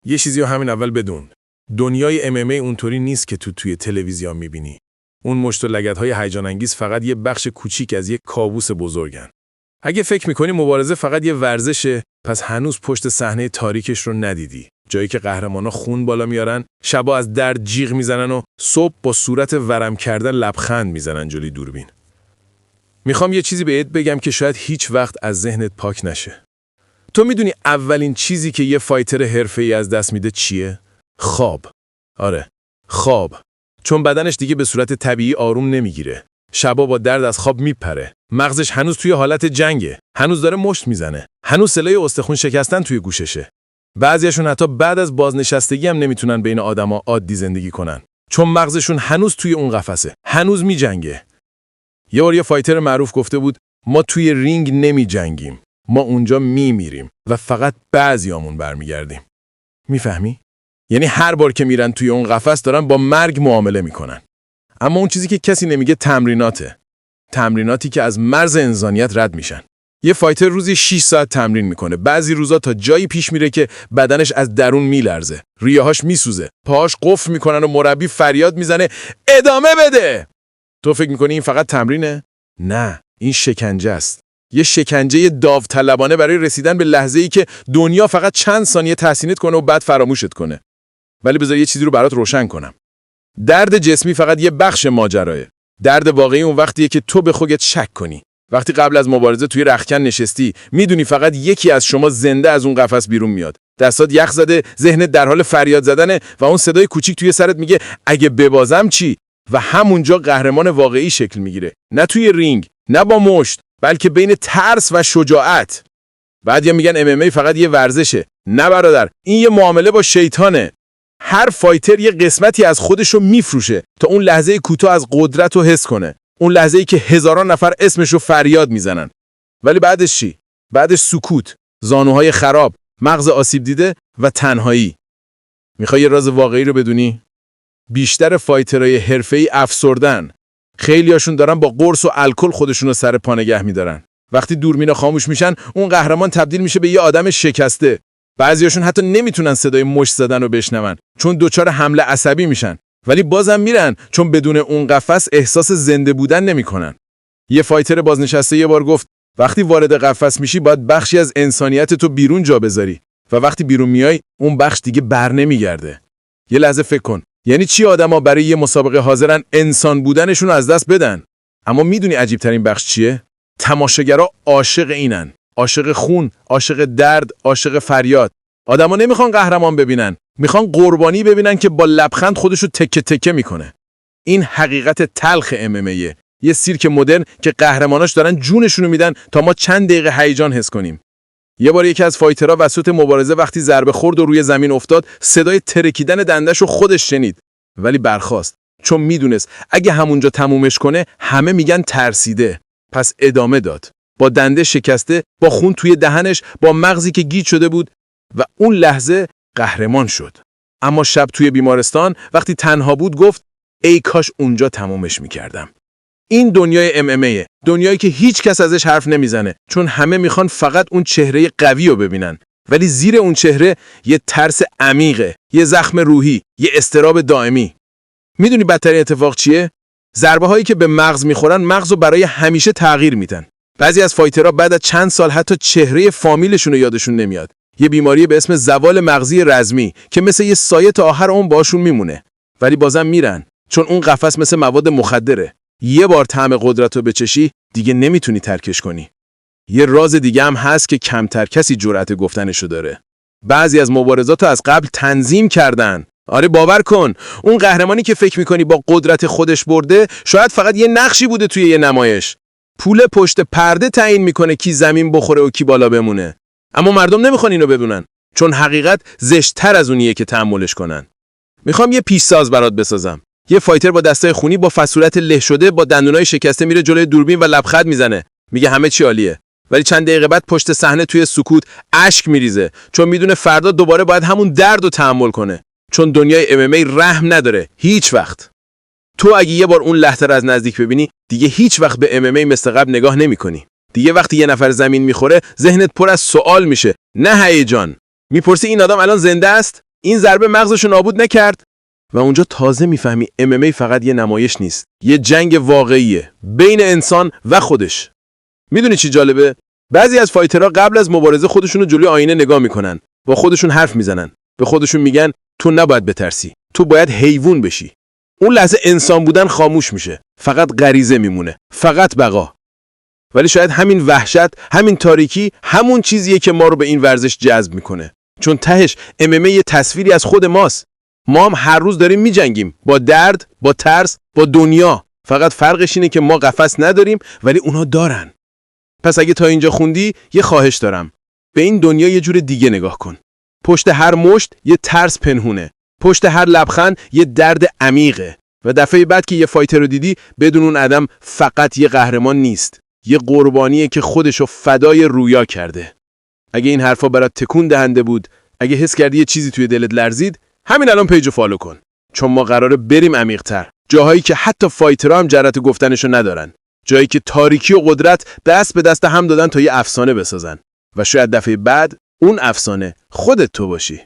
یه چیزی رو همین اول بدون. دنیای MMA اونطوری نیست که توی تلویزیون میبینی. اون مشت و لگدهای هیجان انگیز فقط یه بخش کوچیک از یه کابوس بزرگن. اگه فکر میکنی مبارزه فقط یه ورزشه، پس هنوز پشت صحنه تاریکش رو ندیدی. جایی که قهرمانا خون بالا میارن، شبا از درد جیغ میزنن و صبح با صورت ورم کردن لبخند میزنن جلوی دوربین. میخوام یه چیزی بهت بگم که شاید هیچ وقت از ذهنت پاک نشه. تو میدونی اولین چیزی که یه فایتر حرفه‌ای از دست میده چیه؟ خواب. آره، خواب. چون بدنش دیگه به صورت طبیعی آروم نمیگیره. شبا با درد از خواب میپره. مغزش هنوز توی حالت جنگه. هنوز داره مشت میزنه. هنوز صدای استخون شکستن توی گوششه. بعضیاشون حتی بعد از بازنشستگی هم نمیتونن بین آدما عادی زندگی کنن. چون مغزشون هنوز توی اون قفسه. هنوز میجنگه. یه بار یه فایتر معروف گفته بود ما توی رینگ نمیجنگیم. ما اونجا میمیریم و فقط بعضیامون برمیگردیم. میفهمی؟ یعنی هر بار که میرن توی اون قفس دارن با مرگ معامله میکنن. اما اون چیزی که کسی نمیگه تمریناته. تمریناتی که از مرز انسانیت رد میشن. یه فایتر روزی 6 ساعت تمرین میکنه. بعضی روزا تا جایی پیش میره که بدنش از درون میلرزه. ریه‌هاش میسوزه. پاهاش قفل میکنن و مربی فریاد میزنه ادامه بده. تو فکر میکنی این فقط تمرینه؟ نه، این شکنجه است. یه شکنجه داوطلبانه برای رسیدن به لحظه‌ای که دنیا فقط چند ثانیه تحسینت کنه و بعد فراموشت کنه. ولی بذار یه چیزی رو برات روشن کنم. درد جسمی فقط یه بخش ماجراه. درد واقعی اون وقتیه که تو به خودت شک کنی. وقتی قبل از مبارزه توی رختکن نشستی، میدونی فقط یکی از شما زنده از اون قفس بیرون میاد. دستات یخ زده، ذهنت در حال فریاد زدنه و اون صدای کوچیک توی سرت میگه اگه ببازم چی؟ و همونجا قهرمان واقعی شکل میگیره. نه توی رینگ، نه با مشت، بلکه بین ترس و شجاعت. بعضیا میگن MMA فقط یه ورزشه. نه برادر، این یه معامله با شیطانه. هر فایتر یه قسمتی از خودشو میفروشه تا اون لحظه کوتاه از قدرت رو حس کنه. اون لحظه‌ای که هزاران نفر اسمشو فریاد میزنن. ولی بعدش چی؟ بعدش سکوت، زانوهای خراب، مغز آسیب دیده و تنهایی. میخوای یه راز واقعی رو بدونی؟ بیشتر فایترهای حرفه‌ای افسردن. خیلیاشون دارن با قرص و الکل خودشونو سر پا نگه میدارن. وقتی دوربینا خاموش میشن، اون قهرمان تبدیل میشه به یه آدم شکسته. بعضیاشون حتی نمیتونن صدای مشت زدن رو بشنون چون دچار حمله عصبی میشن. ولی بازم میرن چون بدون اون قفس احساس زنده بودن نمیکنن. یه فایتر بازنشسته یه بار گفت وقتی وارد قفس میشی باید بخشی از انسانیت تو بیرون جا بذاری و وقتی بیرون میای اون بخش دیگه بر نمیگرده. یه لحظه فکر کن. یعنی چی آدما برای یه مسابقه حاضرن انسان بودنشون رو از دست بدن؟ اما میدونی عجیب ترین بخش چیه؟ تماشاگرها عاشق اینن. عاشق خون، عاشق درد، عاشق فریاد. آدما نمیخوان قهرمان ببینن، میخوان قربانی ببینن که با لبخند خودشو تکه تکه میکنه. این حقیقت تلخ MMA، یه سیرک مدرن که قهرماناش دارن جونشونو میدن تا ما چند دقیقه هیجان حس کنیم. یه بار یکی از فایترها وسط مبارزه وقتی ضربه خورد و روی زمین افتاد، صدای ترکیدن دنده‌شو خودش شنید، ولی برخاست چون میدونست اگه همونجا تمومش کنه همه میگن ترسیده. پس ادامه داد. با دنده شکسته، با خون توی دهنش، با مغزی که گیج شده بود و اون لحظه قهرمان شد. اما شب توی بیمارستان وقتی تنها بود گفت ای کاش اونجا تمومش میکردم. این دنیای MMA، دنیایی که هیچ کس ازش حرف نمیزنه چون همه میخوان فقط اون چهره قوی رو ببینن. ولی زیر اون چهره یه ترس عمیقه، یه زخم روحی، یه اضطراب دائمی. میدونی بدترین اتفاق چیه؟ ضربه هایی که به مغز میخورن مغز رو برای همیشه تغییر میدن. بعضی از فایترها بعد از چند سال حتی چهره فامیلشون رو یادشون نمیاد. یه بیماری به اسم زوال مغزی رزمی که مثل یه سایه تا آخر عمر باشون میمونه. ولی بازم میرن چون اون قفس مثل مواد مخدره. یه بار طعم قدرت رو بچشی دیگه نمیتونی ترکش کنی. یه راز دیگه هم هست که کمتر کسی جرأت گفتنشو داره. بعضی از مبارزاتو از قبل تنظیم کردن. آره باور کن، اون قهرمانی که فکر میکنی با قدرت خودش برده شاید فقط یه نقشی بوده توی یه نمایش. پول پشت پرده تعیین میکنه کی زمین بخوره و کی بالا بمونه. اما مردم نمیخوان اینو بدونن چون حقیقت زشت‌تر از اونیه که تحملش کنن. میخوام یه پیشساز برات بسازم. یه فایتر با دستای خونی، با فصولت له شده، با دندونای شکسته میره جلوی دوربین و لبخند میزنه. میگه همه چی عالیه. ولی چند دقیقه بعد پشت صحنه توی سکوت اشک میریزه چون میدونه فردا دوباره باید همون درد رو تحمل کنه. چون دنیای MMA رحم نداره هیچ وقت. تو اگه یه بار اون لحظه رو از نزدیک ببینی دیگه هیچ وقت به MMA مثل قبل نگاه نمی‌کنی. دیگه وقتی یه نفر زمین میخوره ذهنت پر از سوال میشه، نه هیجان. میپرسی این آدم الان زنده است؟ این ضربه مغزشو نابود نکرد؟ و اونجا تازه میفهمی MMA فقط یه نمایش نیست. یه جنگ واقعیه بین انسان و خودش. میدونی چی جالبه؟ بعضی از فایترها قبل از مبارزه خودشونو جلوی آینه نگاه میکنن. با خودشون حرف میزنن. به خودشون میگن تو نباید بترسی. تو باید حیوان بشی. اون لحظه انسان بودن خاموش میشه. فقط غریزه میمونه. فقط بقا. ولی شاید همین وحشت، همین تاریکی، همون چیزیه که ما رو به این ورزش جذب میکنه. چون تهش MMA یه تصویری از خود ماست. ما هم هر روز داریم میجنگیم با درد، با ترس، با دنیا. فقط فرقش اینه که ما قفس نداریم ولی اونا دارن. پس اگه تا اینجا خوندی، یه خواهش دارم. به این دنیا یه جور دیگه نگاه کن. پشت هر مشت یه ترس پنهونه. پشت هر لبخند یه درد عمیقه. و دفعه بعد که یه فایتر رو دیدی، بدون اون آدم فقط یه قهرمان نیست. یه قربانیه که خودشو فدای رویا کرده. اگه این حرفا برات تکون دهنده بود، اگه حس کردی یه چیزی توی دلت لرزید، همین الان پیجو فالو کن. چون ما قراره بریم عمیق‌تر. جاهایی که حتی فایترها هم جرأت گفتنشو ندارن. جایی که تاریکی و قدرت دست به دست هم دادن تا یه افسانه بسازن. و شاید دفعه بعد اون افسانه خودت تو باشی.